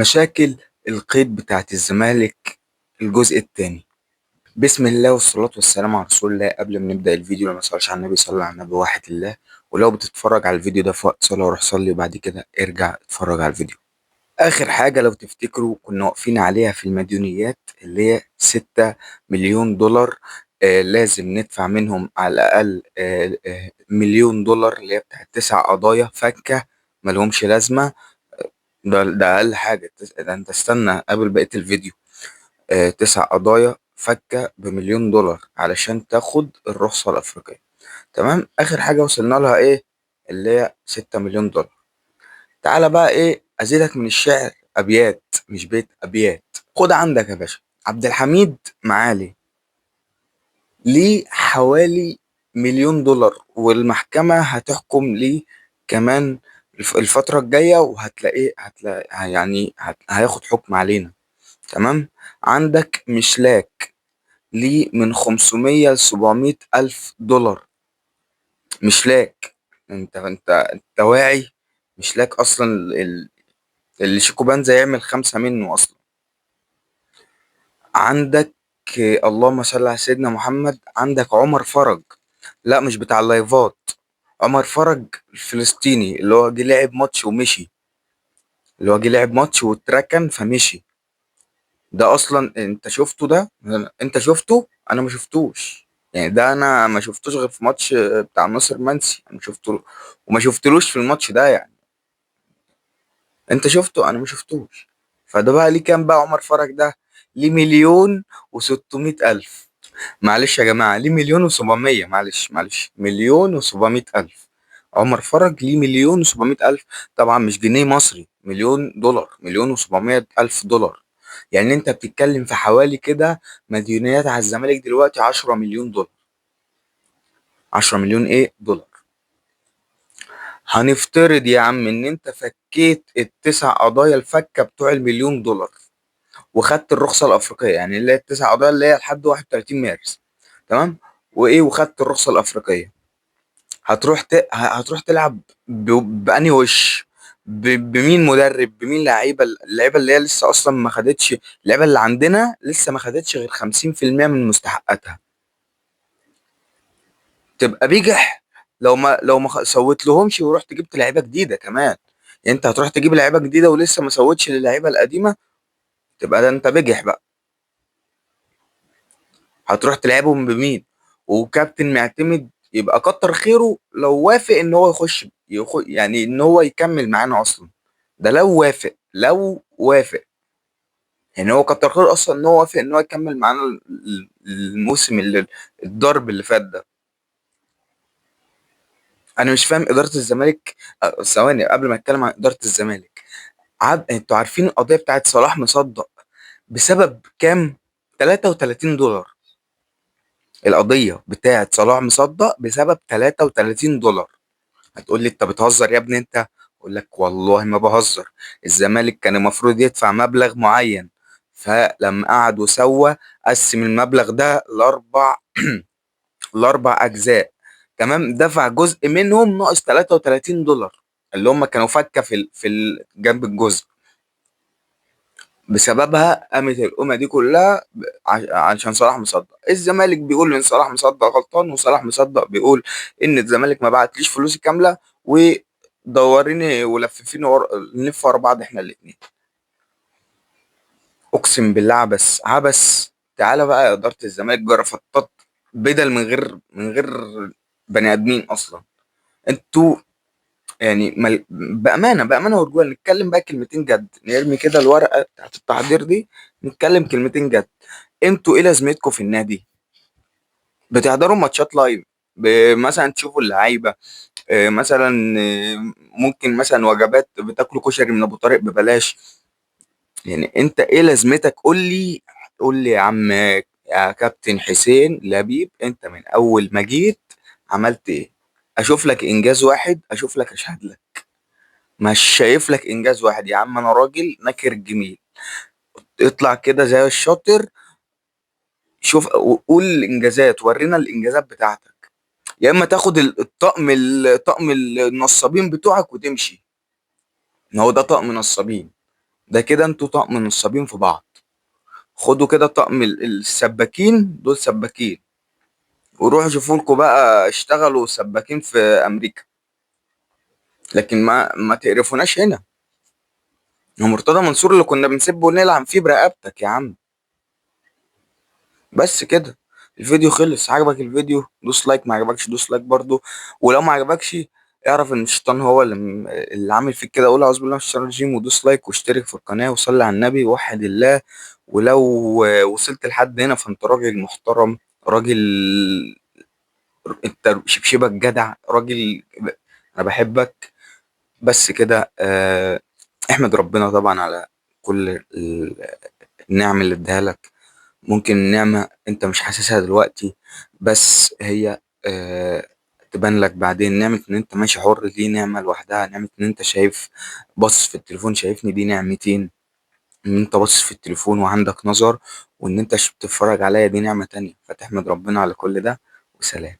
مشاكل القيد بتاعت الزمالك الجزء الثاني. بسم الله والصلاة والسلام على رسول الله. قبل ما نبدأ الفيديو، لما تصليش على النبي صلى على النبي واحد الله. ولو بتتفرج على الفيديو ده في وقت صلاة روح صلي، وبعد كده ارجع اتفرج على الفيديو. آخر حاجة لو تفتكروا كنا واقفين عليها في المديونيات اللي هي 6 مليون دولار. لازم ندفع منهم على الأقل مليون دولار، اللي هي بتاعت 9 قضايا فكة ملهمش لازمة. ده أقل حاجة. ده أنت استنى قبل بقية الفيديو. 9 قضايا فكة بمليون دولار علشان تاخد الرخصة الأفريقية. تمام. آخر حاجة وصلنا لها إيه؟ اللي هي 6 مليون دولار. تعالى بقى إيه أزيدك من الشعر أبيات، مش بيت، أبيات. خد عندك يا باشا عبد الحميد معالي ليه حوالي مليون دولار، والمحكمة هتحكم ليه كمان الفترة الجاية، وهتلاقيه يعني هياخد حكم علينا. تمام. عندك مشلاك ليه من 500 ل700 ألف دولار. مشلاك. انت واعي؟ مشلاك اصلا اللي شيكو بنزا يعمل 5 منه اصلا. عندك اللهم صل على سيدنا محمد. عندك عمر فرج، لا مش بتاع اللايفات، عمر فرج الفلسطيني اللي هو جه لعب ماتش ومشي، اللي هو جه لعب ماتش واتركن فمشي. ده اصلا انت شفته؟ ده انت شفته؟ انا ما شفتوش. يعني ده انا ما شفتوش غير في ماتش بتاع ناصر منسي، انا شفته وما شفتلوش في الماتش ده يعني. انت شفته؟ انا ما شفتوش. فده بقى ليه كام بقى عمر فرج ده؟ ليه مليون وستمائة الف. معلش يا جماعة، ليه مليون وسبعمية، معلش مليون وسبعمائة ألف. عمر فرج ليه مليون وسبعمائة ألف. طبعا مش جنيه مصري، مليون دولار، مليون وسبعمائة ألف دولار. يعني انت بتتكلم في حوالي كده مديونيات على الزمالك دلوقتي 10 مليون دولار. 10 مليون ايه دولار. هنفترض يا عم ان انت فكيت ال9 قضايا الفكة بتوع المليون دولار، وخدت الرخصة الأفريقية، يعني اللي هي ال9 قضايا اللي هي لحد 31 مارس. تمام. وإيه، وخدت الرخصة الأفريقية. هتروح تلعب بأنهي وش؟ بمين مدرب؟ بمين لعيبة؟ اللعيبة اللي هي لسه أصلا ما خدتش، اللعيبة اللي عندنا لسه ما خدتش غير 50% من مستحقاتها. تبقى بجح لو ما سويت لهمش ورحت جبت لعيبة جديدة كمان. يعني أنت هتروح تجيب لعيبة جديدة ولسه ما سويتش للعيبة القديمة، تبقى ده أنت بجح بقى. هتروح تلعبهم بمين؟ وكابتن معتمد يبقى كتر خيره لو وافق ان هو يعني ان هو يكمل معانا اصلا. ده لو وافق يعني هو كتر خيره اصلا ان هو وافق ان هو يكمل معانا الموسم اللي الضرب اللي فات ده. انا مش فاهم اداره الزمالك. ثواني قبل ما اتكلم عن اداره الزمالك. انتوا عارفين القضيه بتاعت صلاح مصدق بسبب كام؟ 33 دولار. القضيه بتاعت صلاح مصدق بسبب 33 دولار. هتقول لي انت بتهزر يا ابني انت. اقول لك والله ما بهزر. الزمالك كان المفروض يدفع مبلغ معين، فلما قعد وسوى قسم المبلغ ده لاربع اجزاء. تمام. دفع جزء منهم ناقص 33 دولار اللي هم كانوا فكه جنب الجزء. بسببها قامت الأمة دي كلها علشان صلاح مصدق. الزمالك بيقول إن صلاح مصدق غلطان، وصلاح مصدق بيقول إن الزمالك ما بعتليش فلوسي كاملة، ودوريني ولففيني نلف ورا بعض إحنا الاتنين. أقسم بالله عبس عبس. تعالى بقى يا إدارة الزمالك جرفتات بدل من غير بني آدمين أصلا. انتوا يعني بأمانة ورجوله نتكلم بقى كلمتين جد، نرمي كده الورقة بتاعت التحضير دي، نتكلم كلمتين جد. انتوا ايه لازمتكم في النادي؟ بتحضروا ماتشات لايف، مثلا تشوفوا اللعيبة، مثلا ممكن مثلا وجبات بتاكلوا كشري من ابو طارق ببلاش. يعني انت ايه لازمتك؟ قول لي يا عم يا كابتن حسين لبيب، انت من اول ما جيت عملت ايه؟ اشوف لك انجاز واحد، اشوف لك اشهد لك. مش شايف لك انجاز واحد يا عم. انا راجل نكر جميل. اطلع كده زي الشاطر، شوف قول الانجازات، ورينا الانجازات بتاعتك. يا اما تاخد الطقم النصابين بتوعك وتمشي. ما هو ده طقم نصابين. ده كده انتوا طقم نصابين في بعض. خدوا كده طقم السباكين دول سباكين، وروحوا شوفوا لكم بقى اشتغلوا سباكين في امريكا، لكن ما تقرفوناش هنا. هو مرتضى منصور اللي كنا بنسبه ونلعن فيه برقبتك يا عم. بس كده، الفيديو خلص. عجبك الفيديو دوس لايك، ما عجبكش دوس لايك برضو. ولو ما عجبكش اعرف ان الشيطان هو اللي عامل فيك كده. قول اعوذ بالله من الشيطان الرجيم ودوس لايك واشترك في القناة وصلي على النبي ووحد الله. ولو وصلت لحد هنا فانت راجل محترم، راجل، انت شبشبك جدع راجل، انا بحبك. بس كده احمد ربنا طبعا على كل النعم اللي اداها لك. ممكن نعمة انت مش حاسسها دلوقتي، بس هي تبان لك بعدين. نعمة ان انت ماشي حر دي نعمة لوحدها. نعمة ان انت شايف، باصص في التليفون شايفني، دي نعمتين. ان انت باصص في التليفون وعندك نظر، وان انت بتتفرج عليا دي نعمة تانية. فتحمد ربنا على كل ده. وسلام.